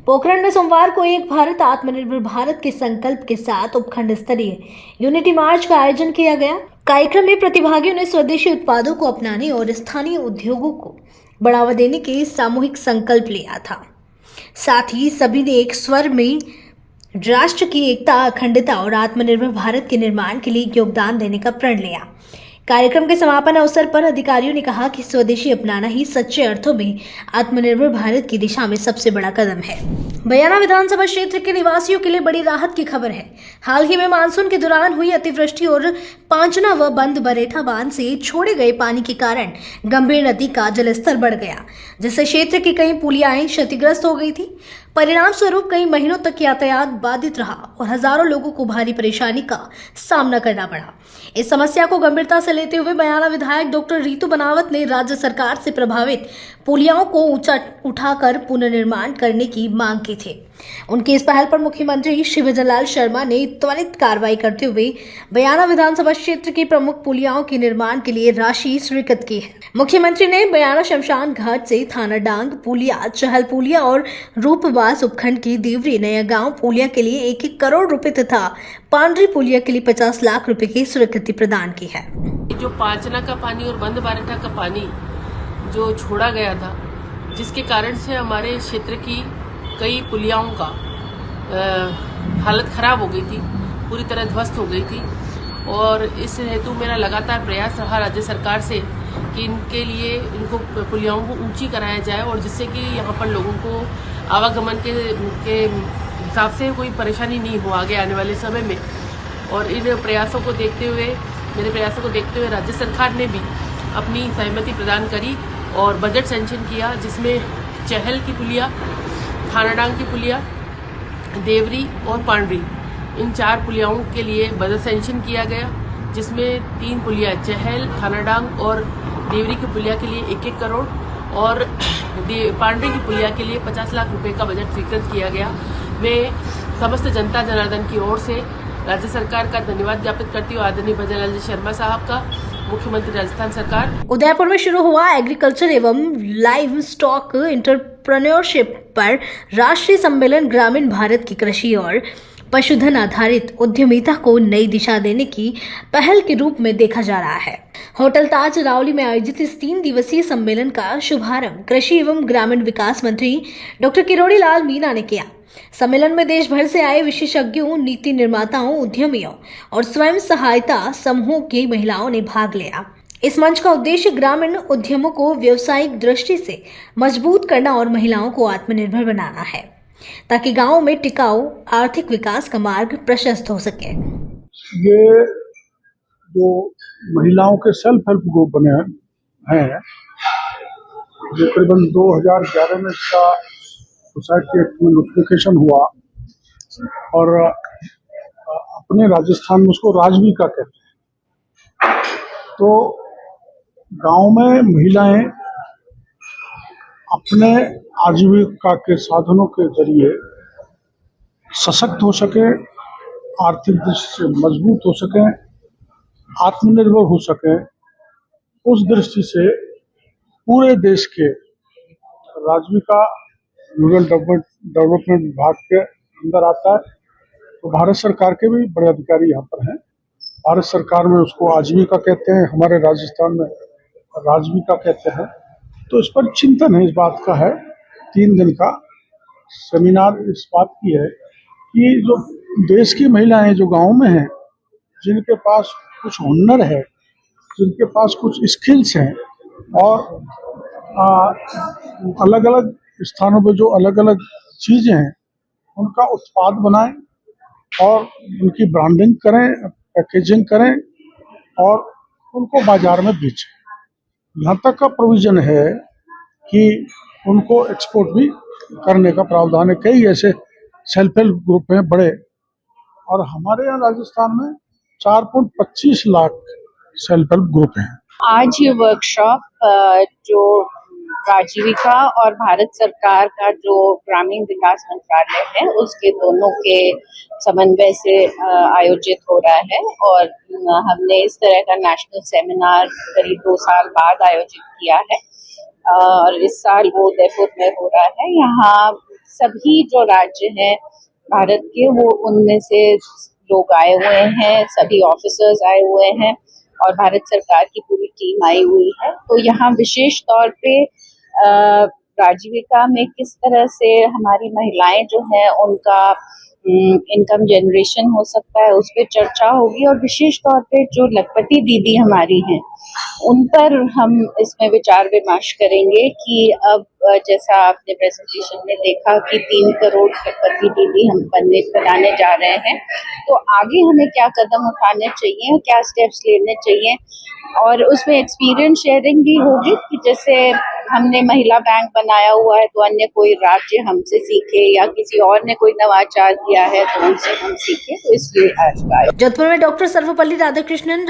पोखरण में सोमवार को एक भारत आत्मनिर्भर भारत के संकल्प के साथ उपखंड स्तरीय यूनिटी मार्च का आयोजन किया गया। कार्यक्रम में प्रतिभागियों ने स्वदेशी उत्पादों को अपनाने और स्थानीय उद्योगों को बढ़ावा देने के सामूहिक संकल्प लिया था। साथ ही सभी ने एक स्वर में राष्ट्र की एकता, अखंडता और आत्मनिर्भर भारत के निर्माण के लिए योगदान देने का प्रण लिया। कार्यक्रम के समापन अवसर पर अधिकारियों ने कहा कि स्वदेशी अपनाना ही सच्चे अर्थों में आत्मनिर्भर भारत की दिशा में सबसे बड़ा कदम है। बयाना विधानसभा क्षेत्र के निवासियों के लिए बड़ी राहत की खबर है। हाल ही में मानसून के दौरान हुई अतिवृष्टि और पांचना व बंद बरेठा बांध से छोड़े गए पानी के कारण गंभीर नदी का जलस्तर बढ़ गया, जिससे क्षेत्र की कई पुलियाएं क्षतिग्रस्त हो गई थी। परिणाम स्वरूप कई महीनों तक यातायात बाधित रहा और हजारों लोगों को भारी परेशानी का सामना करना पड़ा। इस समस्या को गंभीरता से लेते हुए बयाना विधायक डॉक्टर रितु बनावत ने राज्य सरकार से प्रभावित पुलियाओं को उठाकर पुनर्निर्माण करने की मांग की थी। उनकी इस पहल पर मुख्यमंत्री श्री भजनलाल शर्मा ने त्वरित कार्रवाई करते हुए बयाना विधानसभा क्षेत्र की प्रमुख पुलियाओं के निर्माण के लिए राशि स्वीकृत की है। मुख्यमंत्री ने बयाना शमशान घाट से थाना डांग पुलिया, चहल पुलिया और रूपवास उपखंड की देवरी नया गांव पुलिया के लिए 1-1 करोड़ रुपए तथा पांडरी पुलिया के लिए 50 लाख रुपए की स्वीकृति प्रदान की है। जो पांचना का पानी और बंद बारेठा का पानी जो छोड़ा गया था, जिसके कारण से हमारे क्षेत्र की कई पुलियाओं का हालत खराब हो गई थी, पूरी तरह ध्वस्त हो गई थी। और इस हेतु मेरा लगातार प्रयास रहा राज्य सरकार से कि इनके लिए इनको पुलियाओं को ऊंची कराया जाए और जिससे कि यहाँ पर लोगों को आवागमन के हिसाब से कोई परेशानी नहीं हो आगे आने वाले समय में। और इन प्रयासों को देखते हुए, मेरे प्रयासों को देखते हुए राज्य सरकार ने भी अपनी सहमति प्रदान करी और बजट सेंक्शन किया, जिसमें चहल की पुलिया, थानाडांग की पुलिया, देवरी और पांडरी, इन 4 पुलियाओं के लिए बजट सेंक्शन किया गया, जिसमें 3 पुलिया चहल, थानाडांग और देवरी की पुलिया के लिए 1-1 करोड़ और पांडरी की पुलिया के लिए 50 लाख रुपए का बजट स्वीकृत किया गया। मैं समस्त जनता जनार्दन की ओर से राज्य सरकार का धन्यवाद ज्ञापित करती हूँ, आदरणीय भजनलाल शर्मा साहब का, मुख्यमंत्री राजस्थान सरकार। उदयपुर में शुरू हुआ एग्रीकल्चर एवं लाइव स्टॉक एंटरप्रेन्योरशिप पर राष्ट्रीय सम्मेलन ग्रामीण भारत की कृषि और पशुधन आधारित उद्यमिता को नई दिशा देने की पहल के रूप में देखा जा रहा है। होटल ताज रावली में आयोजित इस 3 दिवसीय सम्मेलन का शुभारंभ कृषि एवं ग्रामीण विकास मंत्री डॉक्टर किरोड़ी लाल मीणा ने किया। सम्मेलन में देश भर से आए विशेषज्ञों, नीति निर्माताओं, उद्यमियों और स्वयं सहायता समूहों की महिलाओं ने भाग लिया। इस मंच का उद्देश्य ग्रामीण उद्यमों को व्यावसायिक दृष्टि से मजबूत करना और महिलाओं को आत्मनिर्भर बनाना है, ताकि गांवों में टिकाऊ आर्थिक विकास का मार्ग प्रशस्त हो सके। ये जो महिलाओं के सेल्फ हेल्प ग्रुप बने हैं, जो करीबन 2011 में इसका सोसाइटी एक्ट में नोटिफिकेशन हुआ और अपने राजस्थान में उसको राजविका कहते हैं। तो गांव में महिलाएं अपने आजीविका के साधनों के जरिए सशक्त हो सके, आर्थिक दृष्टि से मजबूत हो सके, आत्मनिर्भर हो सके, उस दृष्टि से पूरे देश के राजविका रूरल डेवलपमेंट विभाग के अंदर आता है। तो भारत सरकार के भी बड़े अधिकारी यहाँ पर हैं। भारत सरकार में उसको आजीविका कहते हैं, हमारे राजस्थान में राजविका कहते हैं। तो इस पर चिंतन है, इस बात का है, 3 दिन का सेमिनार इस बात की है कि जो देश की महिलाएं जो गांव में हैं, जिनके पास कुछ हुनर है, जिनके पास कुछ स्किल्स हैं और अलग अलग स्थानों पे जो अलग अलग चीजें हैं उनका उत्पाद बनाएं और उनकी ब्रांडिंग करें, पैकेजिंग करें और उनको बाजार में बेचें। यहाँ तक का प्रोविजन है कि उनको एक्सपोर्ट भी करने का प्रावधान है। कई ऐसे सेल्फ हेल्प ग्रुप हैं बड़े, और हमारे यहाँ राजस्थान में 4.25 लाख सेल्फ हेल्प ग्रुप हैं। आज ये वर्कशॉप जो आजीविका और भारत सरकार का जो ग्रामीण विकास मंत्रालय है, उसके दोनों के समन्वय से आयोजित हो रहा है। और हमने इस तरह का नेशनल सेमिनार करीब 2 साल बाद आयोजित किया है और इस साल वो उदयपुर में हो रहा है। यहाँ सभी जो राज्य हैं भारत के, वो उनमें से लोग आए हुए हैं, सभी ऑफिसर्स आए हुए हैं और भारत सरकार की पूरी टीम आई हुई है। तो यहाँ विशेष तौर पे राजीविका में किस तरह से हमारी महिलाएं जो हैं उनका इनकम जनरेशन हो सकता है, उस पर चर्चा होगी। और विशेष तौर पे जो लखपति दीदी हमारी हैं उन पर हम इसमें विचार विमर्श करेंगे कि अब जैसा आपने प्रेजेंटेशन में देखा कि 3 करोड़ लखपति दीदी हम बनाने जा रहे हैं, तो आगे हमें क्या कदम उठाने चाहिए, क्या स्टेप्स लेने चाहिए। और उसमें एक्सपीरियंस शेयरिंग भी होगी कि जैसे हमने महिला बैंक बनाया हुआ है तो अन्य कोई राज्य हमसे सीखे, या किसी और ने कोई नवाचार किया है तो उनसे हम सीखे। तो इसलिए आज का जोधपुर में डॉक्टर सर्वपल्ली राधाकृष्णन